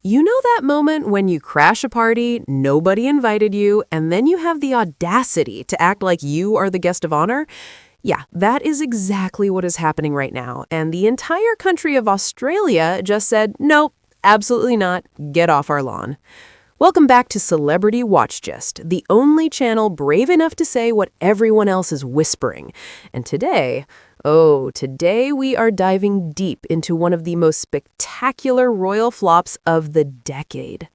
You know that moment when you crash a party, nobody invited you, and then you have the audacity to act like you are the guest of honor? Yeah, that is exactly what is happening right now, and the entire country of Australia just said, nope, absolutely not, get off our lawn. Welcome back to Celebrity Watchgist, the only channel brave enough to say what everyone else is whispering. And today we are diving deep into one of the most spectacular royal flops of the decade.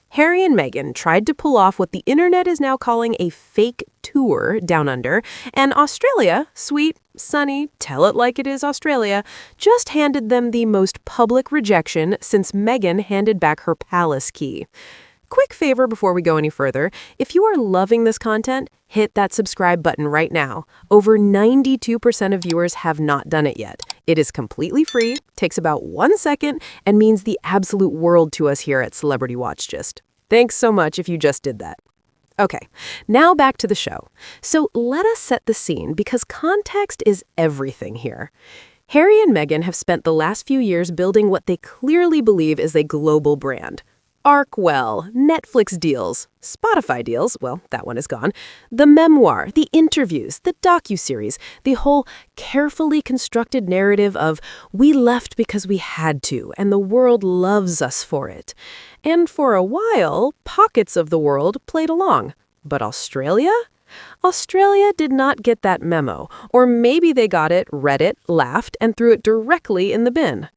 Harry and Meghan tried to pull off what the internet is now calling a fake tour down under, and Australia, sweet, sunny, tell it like it is Australia, just handed them the most public rejection since Meghan handed back her palace key. Quick favor before we go any further, if you are loving this content, hit that subscribe button right now. Over 92% of viewers have not done it yet. It is completely free, takes about 1 second, and means the absolute world to us here at Celebrity Watchgist. Thanks so much if you just did that. Okay, now back to the show. So let us set the scene because context is everything here. Harry and Meghan have spent the last few years building what they clearly believe is a global brand. Arkwell, Netflix deals, Spotify deals, well, that one is gone, the memoir, the interviews, the docuseries, the whole carefully constructed narrative of we left because we had to, and the world loves us for it. And for a while, pockets of the world played along. But Australia? Australia did not get that memo, or maybe they got it, read it, laughed, and threw it directly in the bin.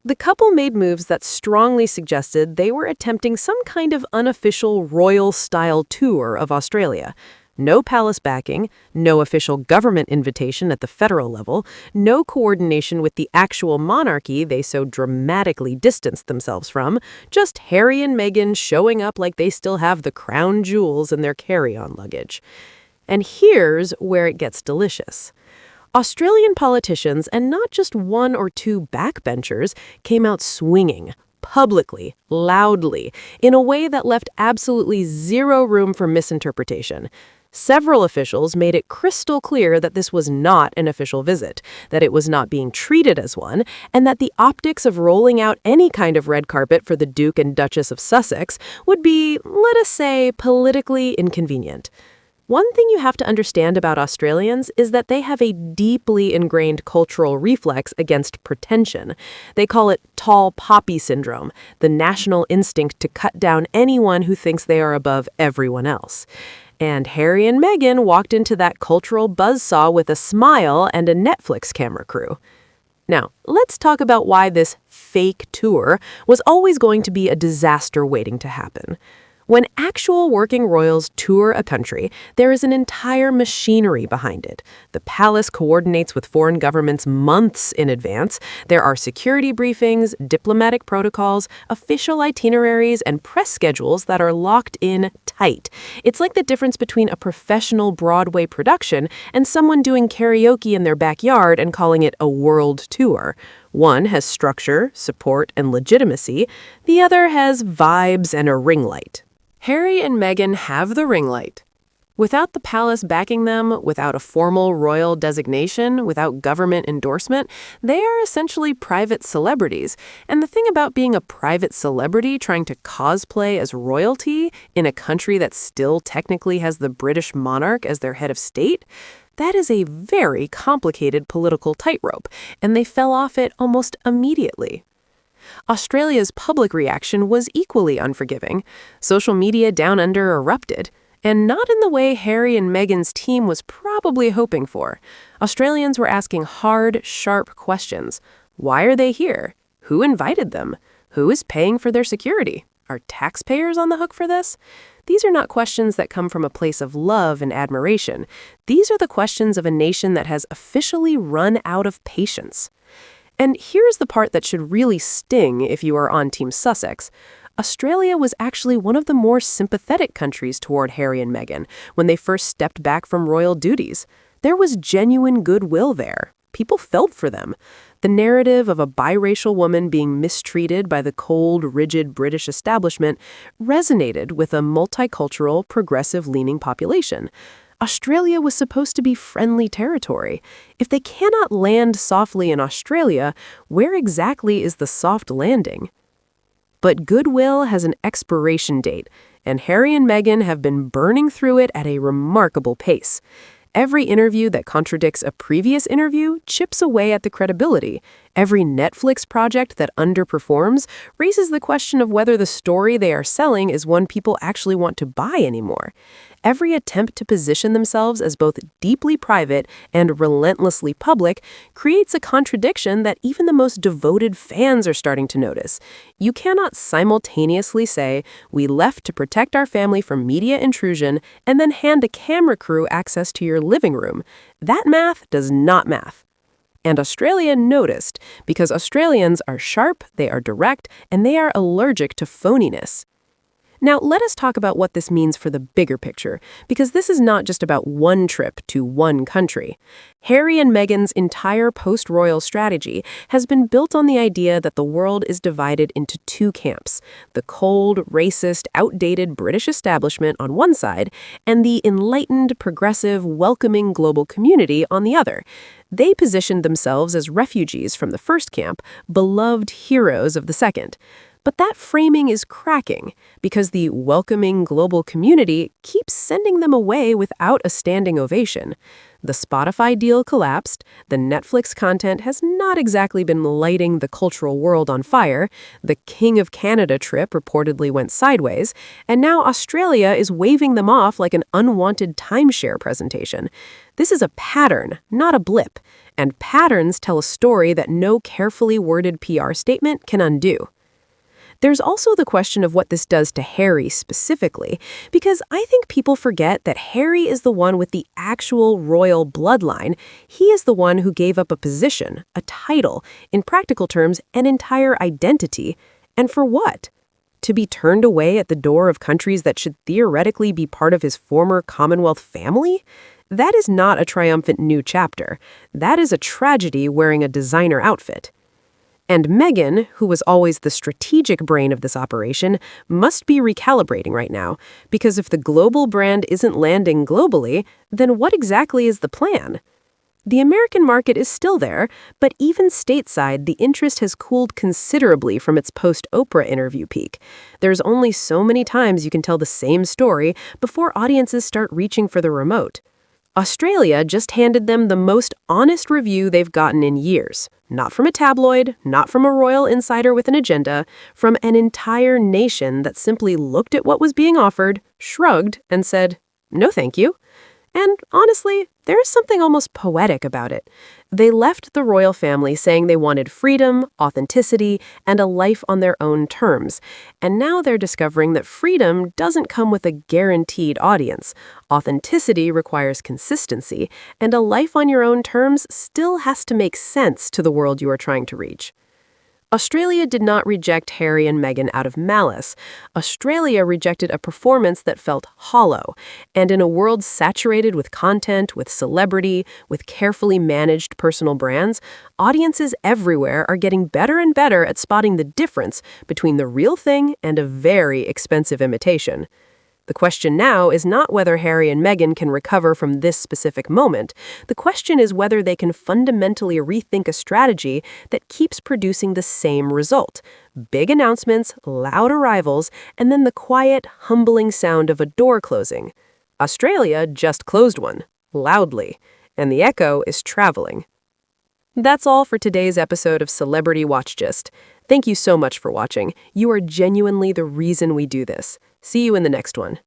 The couple made moves that strongly suggested they were attempting some kind of unofficial royal-style tour of Australia. No palace backing, no official government invitation at the federal level, no coordination with the actual monarchy they so dramatically distanced themselves from, just Harry and Meghan showing up like they still have the crown jewels in their carry-on luggage. And here's where it gets delicious. Australian politicians, and not just one or two backbenchers, came out swinging, publicly, loudly, in a way that left absolutely zero room for misinterpretation. Several officials made it crystal clear that this was not an official visit, that it was not being treated as one, and that the optics of rolling out any kind of red carpet for the Duke and Duchess of Sussex would be, let us say, politically inconvenient. One thing you have to understand about Australians is that they have a deeply ingrained cultural reflex against pretension. They call it tall poppy syndrome, the national instinct to cut down anyone who thinks they are above everyone else. And Harry and Meghan walked into that cultural buzzsaw with a smile and a Netflix camera crew. Now, let's talk about why this fake tour was always going to be a disaster waiting to happen. When actual working royals tour a country, there is an entire machinery behind it. The palace coordinates with foreign governments months in advance. There are security briefings, diplomatic protocols, official itineraries, and press schedules that are locked in tight. It's like the difference between a professional Broadway production and someone doing karaoke in their backyard and calling it a world tour. One has structure, support, and legitimacy. The other has vibes and a ring light. Harry and Meghan have the ring light. Without the palace backing them, without a formal royal designation, without government endorsement, they are essentially private celebrities. And the thing about being a private celebrity trying to cosplay as royalty in a country that still technically has the British monarch as their head of state, that is a very complicated political tightrope, and they fell off it almost immediately. Australia's public reaction was equally unforgiving. Social media down under erupted, and not in the way Harry and Meghan's team was probably hoping for. Australians were asking hard, sharp questions. Why are they here? Who invited them? Who is paying for their security? Are taxpayers on the hook for this? These are not questions that come from a place of love and admiration. These are the questions of a nation that has officially run out of patience. And here's the part that should really sting if you are on Team Sussex. Australia was actually one of the more sympathetic countries toward Harry and Meghan when they first stepped back from royal duties. There was genuine goodwill there. People felt for them. The narrative of a biracial woman being mistreated by the cold, rigid British establishment resonated with a multicultural, progressive-leaning population. Australia was supposed to be friendly territory. If they cannot land softly in Australia, where exactly is the soft landing? But goodwill has an expiration date, and Harry and Meghan have been burning through it at a remarkable pace. Every interview that contradicts a previous interview chips away at the credibility. Every Netflix project that underperforms raises the question of whether the story they are selling is one people actually want to buy anymore. Every attempt to position themselves as both deeply private and relentlessly public creates a contradiction that even the most devoted fans are starting to notice. You cannot simultaneously say, "We left to protect our family from media intrusion," and then hand a camera crew access to your living room. That math does not math. And Australia noticed, because Australians are sharp, they are direct, and they are allergic to phoniness. Now, let us talk about what this means for the bigger picture, because this is not just about one trip to one country. Harry and Meghan's entire post-royal strategy has been built on the idea that the world is divided into two camps: the cold, racist, outdated British establishment on one side, and the enlightened, progressive, welcoming global community on the other. They positioned themselves as refugees from the first camp, beloved heroes of the second. But that framing is cracking because the welcoming global community keeps sending them away without a standing ovation. The Spotify deal collapsed, the Netflix content has not exactly been lighting the cultural world on fire, the King of Canada trip reportedly went sideways, and now Australia is waving them off like an unwanted timeshare presentation. This is a pattern, not a blip, and patterns tell a story that no carefully worded PR statement can undo. There's also the question of what this does to Harry specifically, because I think people forget that Harry is the one with the actual royal bloodline. He is the one who gave up a position, a title, in practical terms, an entire identity. And for what? To be turned away at the door of countries that should theoretically be part of his former Commonwealth family? That is not a triumphant new chapter. That is a tragedy wearing a designer outfit. And Meghan, who was always the strategic brain of this operation, must be recalibrating right now, because if the global brand isn't landing globally, then what exactly is the plan? The American market is still there, but even stateside, the interest has cooled considerably from its post-Oprah interview peak. There's only so many times you can tell the same story before audiences start reaching for the remote. Australia just handed them the most honest review they've gotten in years. Not from a tabloid, not from a royal insider with an agenda, from an entire nation that simply looked at what was being offered, shrugged, and said, "No thank you." And honestly, there is something almost poetic about it. They left the royal family saying they wanted freedom, authenticity, and a life on their own terms. And now they're discovering that freedom doesn't come with a guaranteed audience. Authenticity requires consistency, and a life on your own terms still has to make sense to the world you are trying to reach. Australia did not reject Harry and Meghan out of malice. Australia rejected a performance that felt hollow, and in a world saturated with content, with celebrity, with carefully managed personal brands, audiences everywhere are getting better and better at spotting the difference between the real thing and a very expensive imitation. The question now is not whether Harry and Meghan can recover from this specific moment. The question is whether they can fundamentally rethink a strategy that keeps producing the same result: big announcements, loud arrivals, and then the quiet, humbling sound of a door closing. Australia just closed one, loudly, and the echo is traveling. That's all for today's episode of Celebrity Watchgist. Thank you so much for watching. You are genuinely the reason we do this. See you in the next one.